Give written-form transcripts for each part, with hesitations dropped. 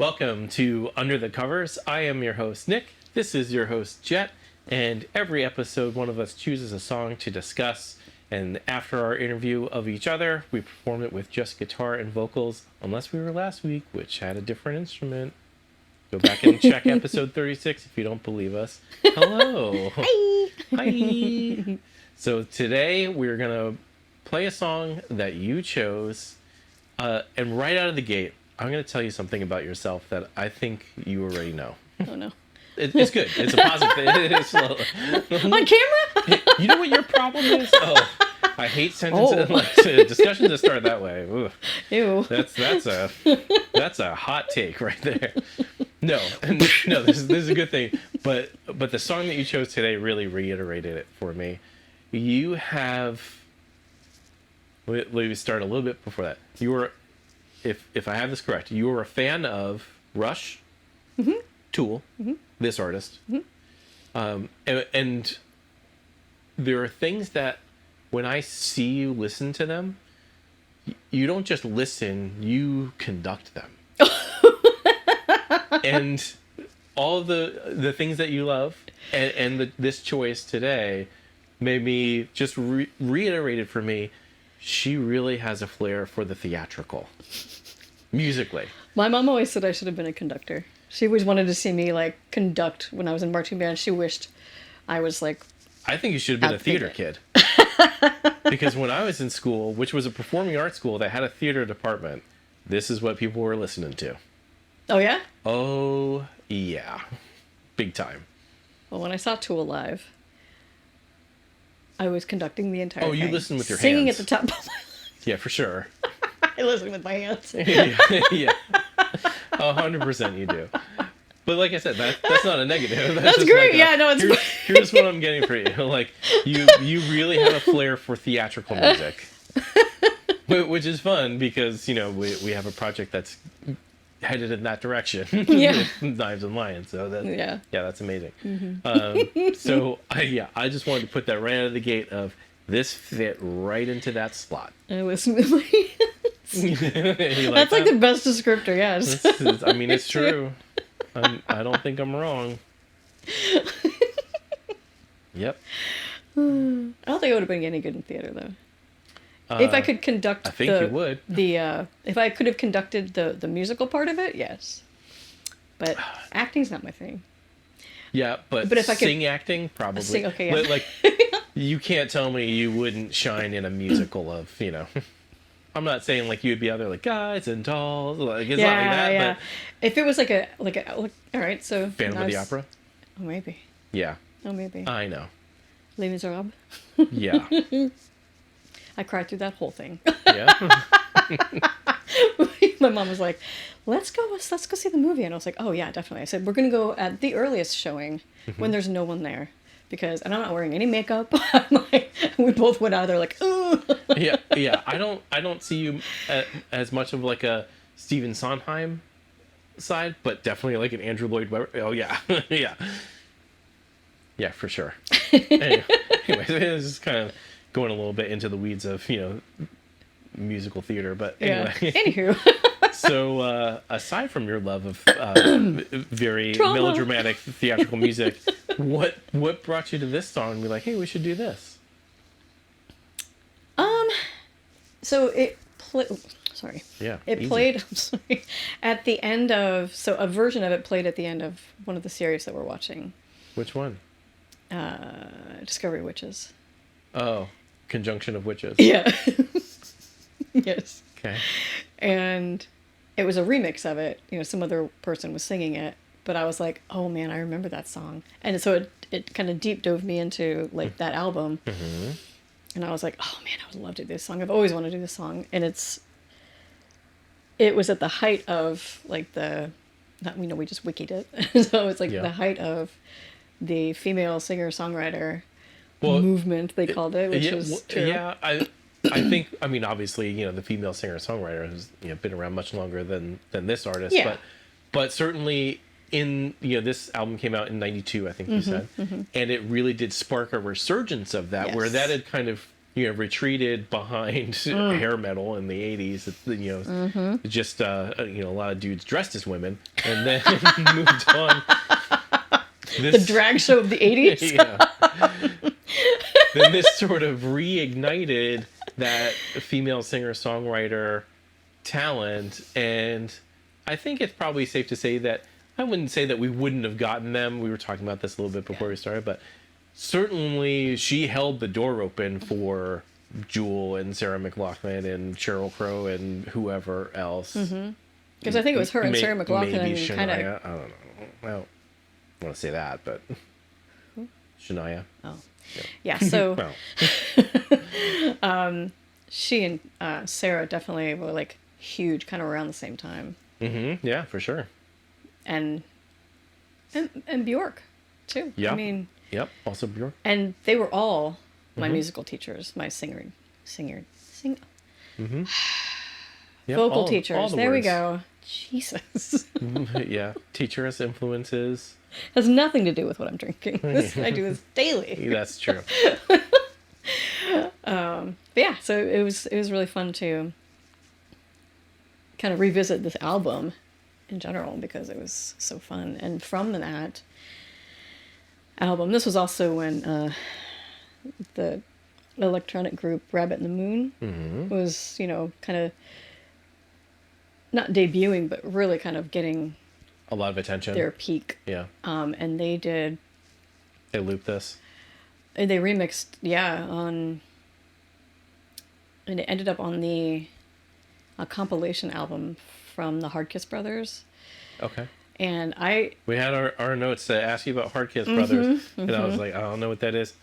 Welcome to Under the Covers. I am your host, Nick. This is your host, Jett. And every episode, one of us chooses a song to discuss. And after our interview of each other, we perform it with just guitar and vocals, unless we were last week, which had a different instrument. Go back and check episode 36 if you don't believe us. Hello. Hi. Hi. So today we're going to play a song that you chose. And right out of the gate, I'm going to tell you something about yourself that I think you already know. Oh, no. It's good. It's a positive thing. It's On camera? You know what your problem is? Oh, I hate sentences like discussions that start that way. Ugh. Ew. That's a hot take right there. No, this is a good thing. But the song that you chose today really reiterated it for me. You have. Let me start a little bit before that. You were, if I have this correct, you were a fan of Rush, mm-hmm. Tool, mm-hmm. this artist, mm-hmm. And there are things that when I see you listen to them, you don't just listen, you conduct them. And all of the things that you love and this choice today made me just reiterated for me, she really has a flair for the theatrical, musically. My mom always said I should have been a conductor. She always wanted to see me, like, conduct when I was in marching band. She wished I was, like... I think you should have been a theater kid. Because when I was in school, which was a performing arts school that had a theater department, this is what people were listening to. Oh, yeah? Oh, yeah. Big time. Well, when I saw Tool live, I was conducting the entire thing. Oh, you listened with your singing hands. At the top of my lungs. Yeah, for sure. I listen with my hands. Yeah. 100% you do. But like I said, that's not a negative. That's great. Yeah, no, it's here's what I'm getting for you. Like, you really have a flair for theatrical music. Which is fun because, you know, we have a project that's headed in that direction. Yeah. Knives and Lions. So that's amazing. Mm-hmm. So I just wanted to put that right out of the gate of this fit right into that slot. I listen with my hands. That's like the best descriptor, yes. I mean, it's true. I don't think I'm wrong. Yep. I don't think I would have been any good in theater, though. If I could conduct I think you would. If I could have conducted the musical part of it, yes. But acting's not my thing. Yeah, but if I could acting, probably. Sing, okay, yeah. Like, you can't tell me you wouldn't shine in a musical of, you know... I'm not saying like you'd be out there like guys and dolls, like it's not like that. Yeah. But if it was like all right, so Phantom of the Opera. Oh, maybe. Yeah. Oh, maybe. I know. Les Miserables. Yeah. I cried through that whole thing. Yeah. My mom was like, "Let's go see the movie," and I was like, "Oh yeah, definitely." I said, "We're gonna go at the earliest showing when there's no one there." Because and I'm not wearing any makeup. We both went out there like, ugh. Yeah. I don't see you as much of like a Stephen Sondheim side, but definitely like an Andrew Lloyd Webber. Oh yeah, yeah, for sure. Anyways, it's just kind of going a little bit into the weeds of musical theater, but anyway. Yeah. Anywho. So, aside from your love of very melodramatic theatrical music, what brought you to this song and be like, hey, we should do this? So it played. Sorry. Yeah. It played. I'm sorry. At the end of a version of it played at the end of one of the series that we're watching. Which one? Discovery Witches. Oh, Conjunction of Witches. Yeah. Yes. Okay. And it was a remix of it. Some other person was singing it, but I was like, oh man, I remember that song. And so it kind of deep dove me into like that album. Mm-hmm. And I was like, oh man, I would love to do this song. I've always wanted to do this song. And it was at the height of like we just wikied it. So it's like the height of the female singer-songwriter movement, they called it, which is true. Yeah, I think, I mean, obviously, the female singer-songwriter has been around much longer than this artist, but certainly in, this album came out in 92, I think you said, and it really did spark a resurgence of that, where that had kind of retreated behind hair metal in the 80s. Just a lot of dudes dressed as women, and then moved on. The drag show of the 80s. Yeah. Then this sort of reignited that female singer-songwriter talent, and I think it's probably safe to say that I wouldn't say that we wouldn't have gotten them. We were talking about this a little bit before we started, but certainly she held the door open for Jewel and Sarah McLachlan and Sheryl Crow and whoever else. Because I think it was her and Sarah McLachlan. Maybe and kind of. Shania. I don't know. Well, I want to say that, but Shania. Oh, yeah. So Well, she and Sarah definitely were like huge, kind of around the same time. Yeah, for sure. And Bjork too. Yeah. I mean. Yep. Also Bjork. And they were all my musical teachers, my Yep, vocal all teachers. the There we words. go. Jesus. Yeah. Teacher as influences. Has nothing to do with what I'm drinking. This I do this daily. That's true. But yeah, so it was really fun to kind of revisit this album in general because it was so fun. And from that album, this was also when the electronic group Rabbit in the Moon was, kind of not debuting, but really kind of getting A lot of attention. their peak. Yeah. And they looped this. they remixed, and it ended up on a compilation album from the Hard Kiss Brothers. Okay. And We had our notes to ask you about Hard Kiss Brothers, and I was like, I don't know what that is.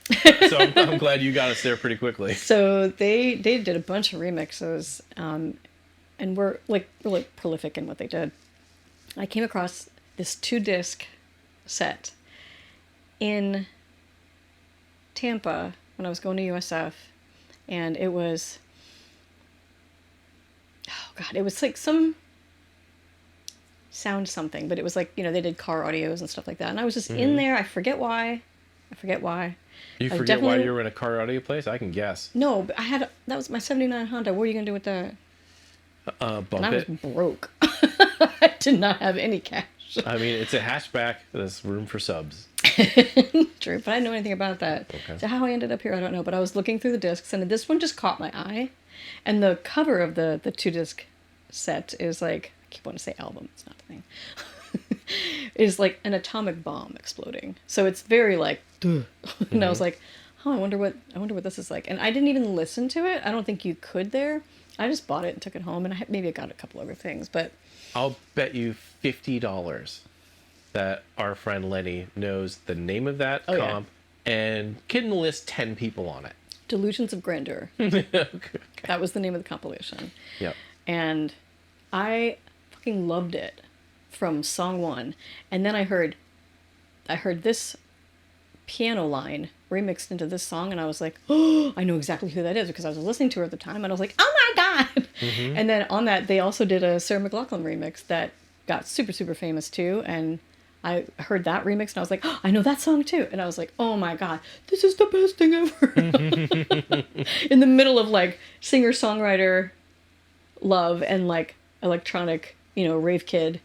So I'm glad you got us there pretty quickly. so they did a bunch of remixes, and were really prolific in what they did. I came across this 2-disc set in Tampa when I was going to USF, and it was, oh God, it was like some sound something, but it was like, they did car audios and stuff like that. And I was just in there. I forget why. You I forget why definitely- you were in a car audio place? I can guess. No, but that was my 79 Honda. What are you going to do with that? Bump And I was it. broke. I did not have any cash. I mean, it's a hatchback. There's room for subs. True, but I didn't know anything about that. Okay. So how I ended up here, I don't know. But I was looking through the discs, and this one just caught my eye. And the cover of the 2-disc set is like, I keep wanting to say album. It's not the thing. Is like an atomic bomb exploding. So it's very like, duh. And I was like, oh, I wonder what this is like. And I didn't even listen to it. I don't think you could there. I just bought it and took it home, and maybe I got a couple other things, but I'll bet you $50 that our friend Lenny knows the name of that comp and can list 10 people on it. Delusions of Grandeur. Okay. That was the name of the compilation. Yep. And I fucking loved it from song 1. And then I heard this piano line remixed into this song, and I was like, oh, I know exactly who that is because I was listening to her at the time, and I was like, oh my God. And then on that, they also did a Sarah McLachlan remix that got super, super famous too. And I heard that remix, and I was like, oh, I know that song too. And I was like, oh my God, this is the best thing ever. In the middle of like singer-songwriter love and like electronic, rave kid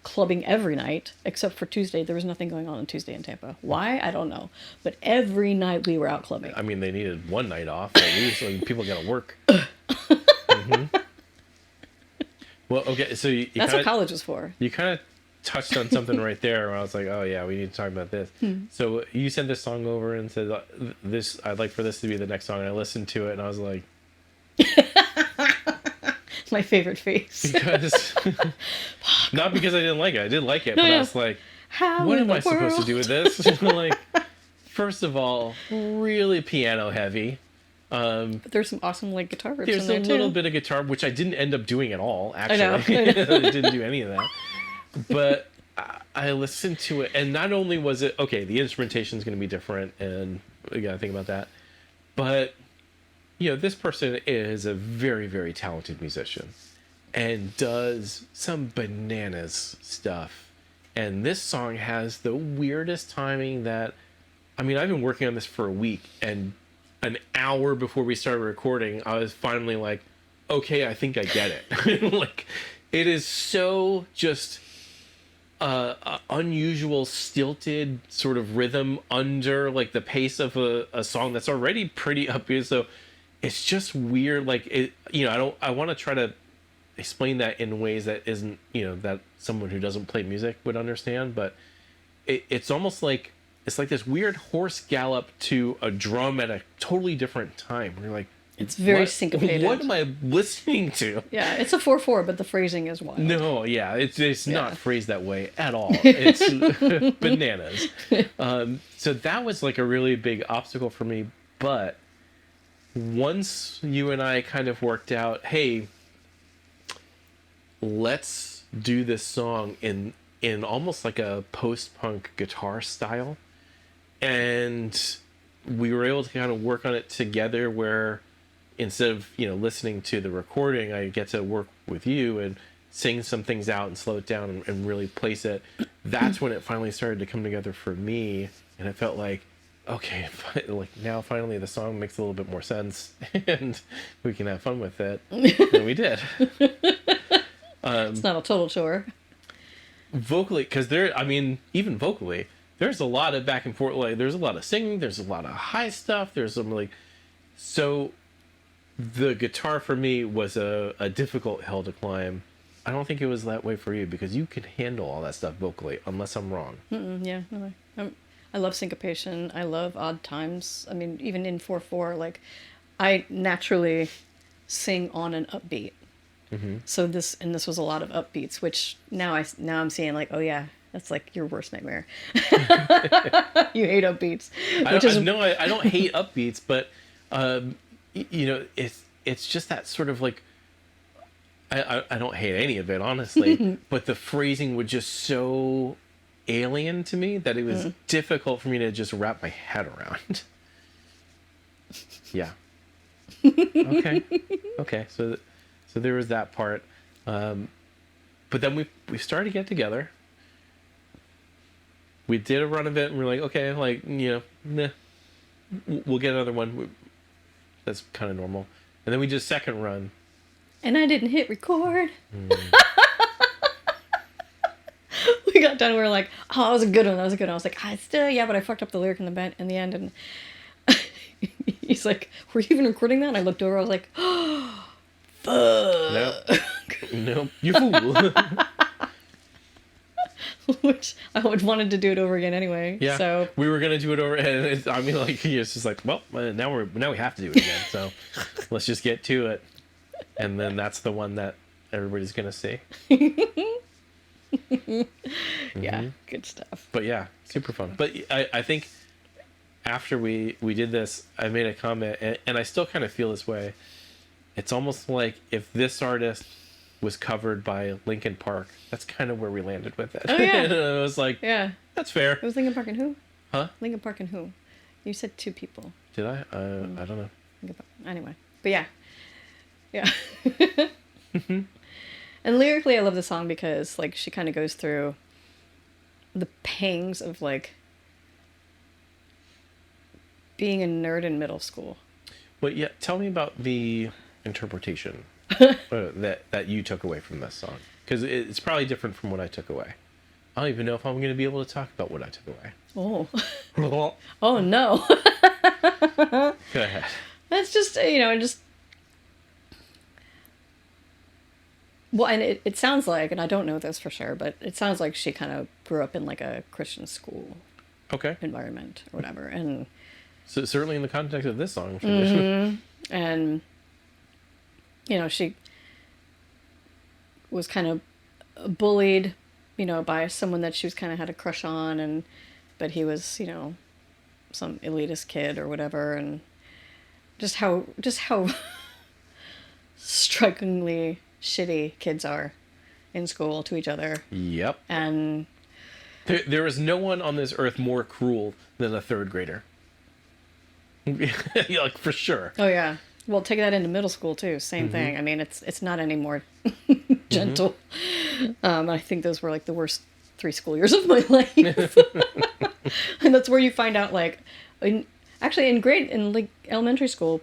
clubbing every night, except for Tuesday. There was nothing going on Tuesday in Tampa. Why? I don't know. But every night we were out clubbing. I mean, they needed one night off at least, so people got to work. Well, okay, so That's what college is for. You kind of touched on something right there where I was like, oh yeah, we need to talk about this. So you sent this song over and said, I'd like for this to be the next song. And I listened to it and I was like, My favorite face. because, not because I didn't like it. I did like it, but I was like, what am I supposed to do with this? Like, first of all, really piano heavy. But there's some awesome like guitar riffs There's in there a little too. bit of guitar, which I didn't end up doing at all, actually. I know. I didn't do any of that. But I listened to it, and not only was it, okay, the instrumentation is going to be different, and we got to think about that. But, this person is a very, very talented musician and does some bananas stuff. And this song has the weirdest timing that, I mean, I've been working on this for a week, and an hour before we started recording, I was finally like, okay, I think I get it. Like, it is so just unusual, stilted sort of rhythm under like the pace of a song that's already pretty upbeat. So it's just weird. Like, it, I want to try to explain that in ways that isn't, that someone who doesn't play music would understand, but it's almost like it's like this weird horse gallop to a drum at a totally different time. You're like, it's very syncopated. What am I listening to? Yeah, it's a 4/4, but the phrasing is wild. No, yeah, it's not phrased that way at all. It's bananas. So that was like a really big obstacle for me. But once you and I kind of worked out, hey, let's do this song in almost like a post-punk guitar style, and we were able to kind of work on it together, where instead of listening to the recording, I get to work with you and sing some things out and slow it down and really place it. That's when it finally started to come together for me, and it felt like, okay, like now finally the song makes a little bit more sense and we can have fun with it. And we did. It's not a total chore. Vocally, because even vocally, there's a lot of back and forth. Like, there's a lot of singing, there's a lot of high stuff, there's some like, so the guitar for me was a difficult hill to climb. I don't think it was that way for you, because you can handle all that stuff vocally, unless I'm wrong. Yeah, no, I love syncopation. I love odd times. I mean, even in 4/4, like, I naturally sing on an upbeat. Mm-hmm. So this was a lot of upbeats, which now I'm seeing like, oh yeah, that's like your worst nightmare. You hate upbeats. I don't hate upbeats, but it's just that sort of like, I don't hate any of it, honestly, but the phrasing was just so alien to me that it was difficult for me to just wrap my head around. Yeah. Okay. So there was that part, but then we started to get together. We did a run of it, and we're like, okay, like, nah, we'll get another one. That's kind of normal. And then we did a second run. And I didn't hit record. We got done, we were like, oh, that was a good one. I was like, but I fucked up the lyric in the end. And he's like, were you even recording that? And I looked over, I was like, oh, fuck. Nope, you fool. Which I would wanted to do it over again anyway. Yeah. So we were gonna do it over, and it's just like, well, now we have to do it again. So let's just get to it, and then that's the one that everybody's gonna see. Yeah, good stuff. But yeah, super fun. But I think after we did this, I made a comment, and I still kind of feel this way. It's almost like if this artist was covered by Linkin Park, that's kind of where we landed with it. Oh, yeah. And I was like, yeah, that's fair. It was Linkin Park and who? Huh? Linkin Park and who? You said two people. Did I? I don't know. Anyway, but yeah. And lyrically, I love the song because, like, she kind of goes through the pangs of, like, being a nerd in middle school. Well, yeah, tell me about the interpretation that you took away from this song, because it's probably different from what I took away. I don't even know if I'm going to be able to talk about what I took away. Oh. Oh, no. Go ahead. That's just, well, and it sounds like, and I don't know this for sure, but it sounds like she kind of grew up in like a Christian school environment or whatever. And so certainly in the context of this song. And, she was kind of bullied, by someone that she was kind of had a crush on, but he was, some elitist kid or whatever. And just how strikingly shitty kids are in school to each other. Yep. And there is no one on this earth more cruel than a third grader. Like, for sure. Oh yeah. Well, take that into middle school too. Same thing. I mean, it's not any more gentle. I think those were like the worst 3 school years of my life. And that's where you find out, like, Actually, in like elementary school,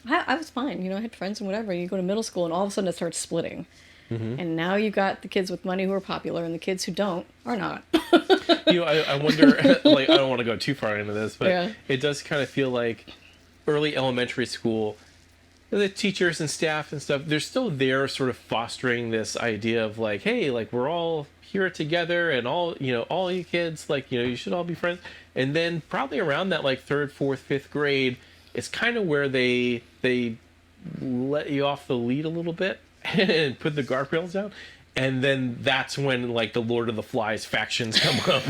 I was fine. You know, I had friends and whatever. You go to middle school, and all of a sudden it starts splitting. And now you got the kids with money who are popular, and the kids who don't are not. I wonder, like, I don't want to go too far into this, but Yeah. it does kind of feel like early elementary school, the teachers and staff and stuff, they're still there sort of fostering this idea of like, hey, like, we're all here together and all you kids, like, you should all be friends. And then probably around that, like, third, fourth, fifth grade, it's kind of where they let you off the lead a little bit and put the guardrails down. And then that's when, like, the Lord of the Flies factions come up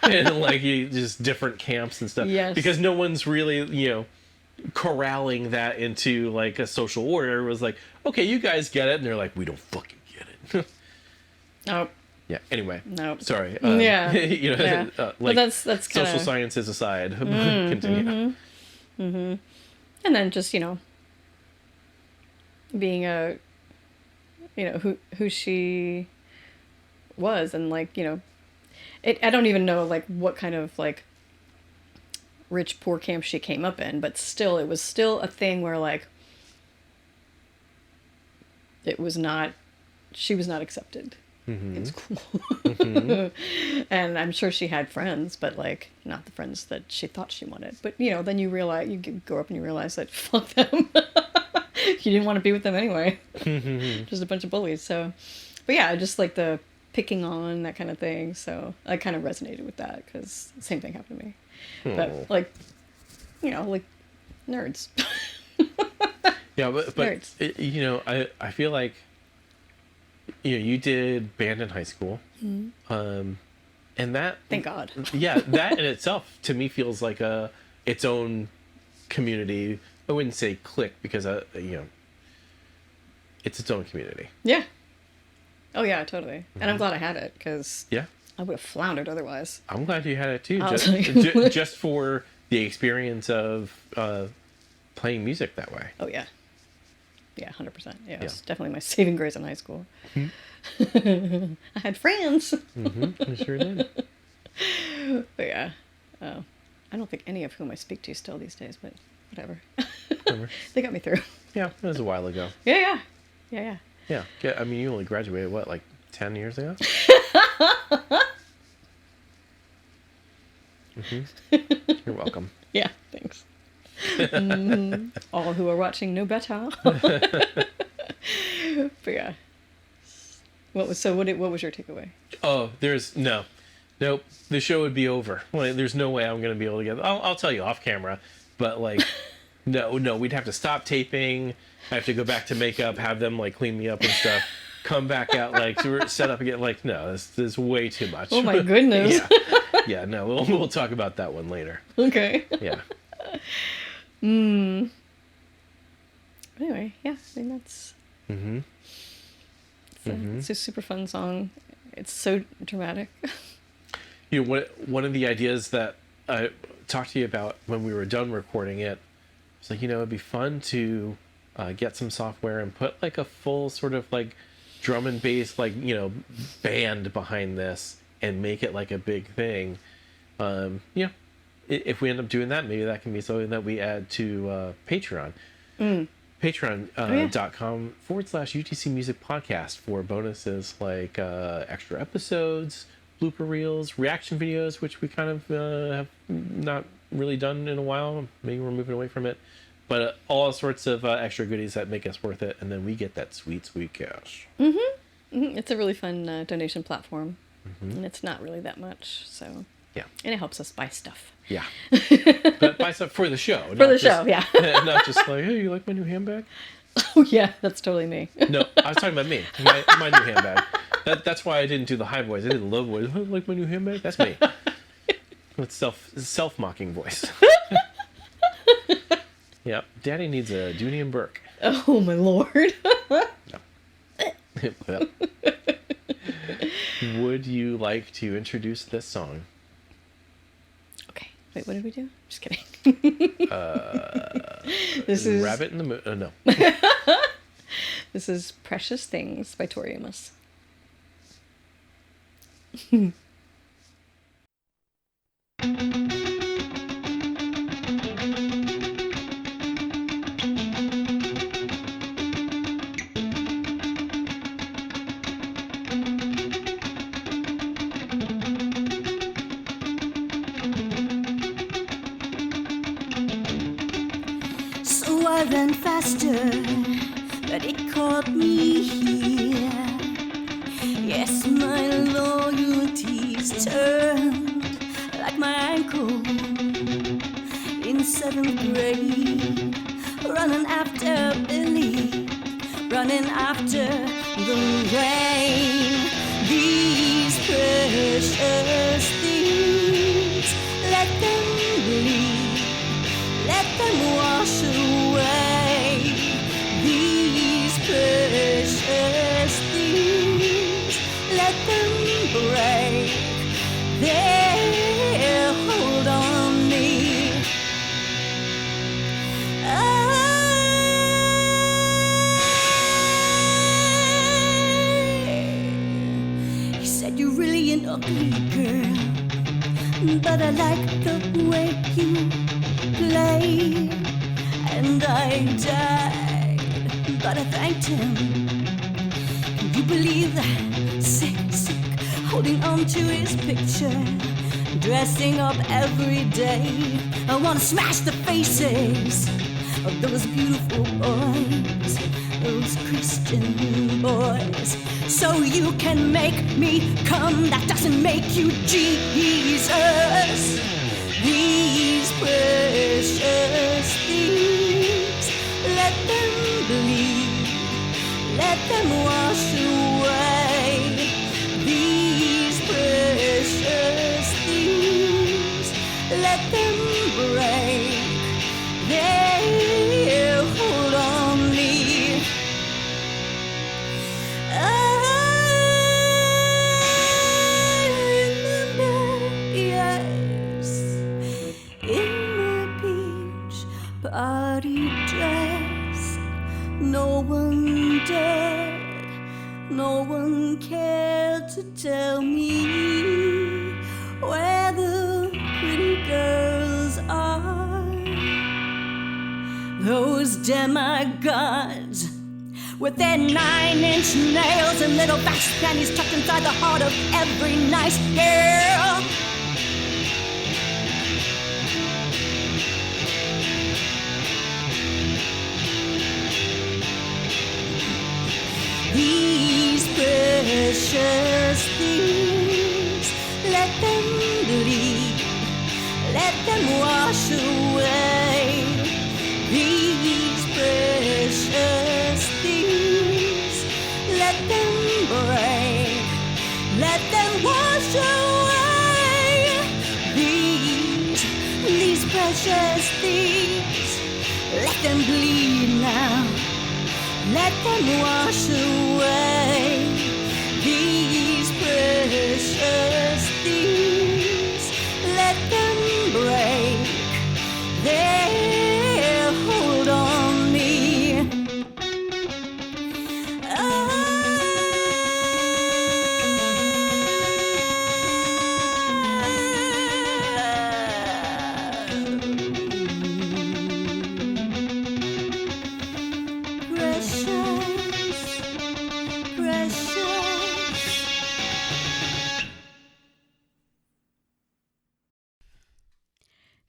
and, like, just different camps and stuff. Yes. Because no one's really, corralling that into, like, a social order. It was like, okay, you guys get it. And they're like, we don't fucking get it. Oh. Yeah, anyway. No. Sorry. Yeah. Yeah. But Like, that's kind social of sciences aside. Continue. and then just being a who she was, and like I don't even know like what kind of like rich poor camp she came up in, but still it was still a thing where like she was not accepted. It's cool. And I'm sure she had friends, but like not the friends that she thought she wanted. But then you realize, you grow up and you realize that fuck them. You didn't want to be with them anyway. Just a bunch of bullies. So, but yeah, just like the picking on, that kind of thing. So I kind of resonated with that because the same thing happened to me. But like, like nerds. Yeah, but Nerds. I feel like you did band in high school, and that, Thank God. Yeah, that in itself to me feels like its own community. I wouldn't say clique because it's its own community. Yeah. Oh yeah, totally. And I'm glad I had it because Yeah, I would have floundered otherwise. I'm glad you had it too, I was just, like- just for the experience of playing music that way. Oh yeah. Yeah, 100%. Yeah, it was definitely my saving grace in high school. I had friends. I sure did. But yeah. I don't think any of whom I speak to still these days, but whatever. Whatever. They got me through. Yeah, it was a while ago. Yeah. Yeah. I mean, you only graduated, what, like 10 years ago? You're welcome. Yeah, thanks. All who are watching know better. But yeah. What was your takeaway? Oh, nope. The show would be over. Like, there's no way I'm going to be able to get. I'll tell you off camera, but like, no, we'd have to stop taping. I have to go back to makeup, have them like clean me up and stuff. Come back out, like set up again. Like, no, this is way too much. Oh my goodness. Yeah. No, we'll talk about that one later. Okay. Yeah. Anyway, yeah, I think that's. It's a super fun song. It's so dramatic. One of the ideas that I talked to you about when we were done recording it was like, it'd be fun to get some software and put like a full sort of like drum and bass, like, band behind this and make it like a big thing. If we end up doing that, maybe that can be something that we add to Patreon. Patreon.com/UTC Music Podcast for bonuses like extra episodes, blooper reels, reaction videos, which we kind of have not really done in a while. Maybe we're moving away from it. But all sorts of extra goodies that make us worth it. And then we get that sweet, sweet cash. It's a really fun donation platform. And it's not really that much, so... Yeah. And it helps us buy stuff. Yeah. But buy stuff for the show. For the show, yeah. Not just like, hey, you like my new handbag? Oh, yeah, that's totally me. No, I was talking about me. My new handbag. That's why I didn't do the high voice. I did the low voice. Oh, like my new handbag? That's me. With self-mocking voice. Yeah. Daddy needs a Dooney and Burke. Oh, my Lord. Well, would you like to introduce this song? Okay. Wait, what did we do? Just kidding. This is... Rabbit in the Moon. No. This is Precious Things by Tori Amos. harder and faster, but it caught me here. Yes, my loyalties turned like my ankle in 7th grade, running after Billy, running after the rain. These precious things, let them bleed, let them wash away. These precious things, let them break their hold on me. He said, you're really an ugly girl, but I like the way you play. And I died, but I thanked him. Can you believe that? Sick, holding on to his picture, dressing up every day. I wanna smash the faces of those beautiful boys, those Christian boys. So you can make me come, that doesn't make you Jesus. These precious things, let them bleed, let them wash away. These precious things, let them break their hold on me. I remember, yes, in my beach party dress, no one dared, no one cared to tell me where the pretty girls are. Those demigods with their 9-inch nails and little vast panties tucked inside the heart of every nice girl. These precious things, let them bleed, let them wash away. These precious things, let them break, let them wash away. These precious things, let them bleed now, let them wash away. These precious things, let them break their hold on me.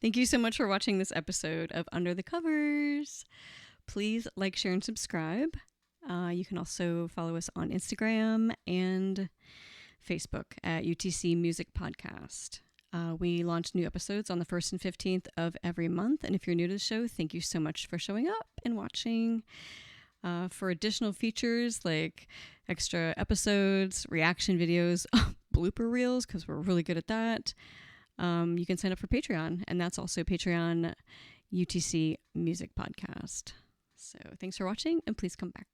Thank you so much for watching this episode of Under the Covers. Please like, share, and subscribe. You can also follow us on Instagram and Facebook at UTC Music Podcast. We launch new episodes on the 1st and 15th of every month. And if you're new to the show, thank you so much for showing up and watching. For additional features like extra episodes, reaction videos, blooper reels, because we're really good at that, you can sign up for Patreon. And that's also Patreon UTC Music Podcast. So thanks for watching, and please come back.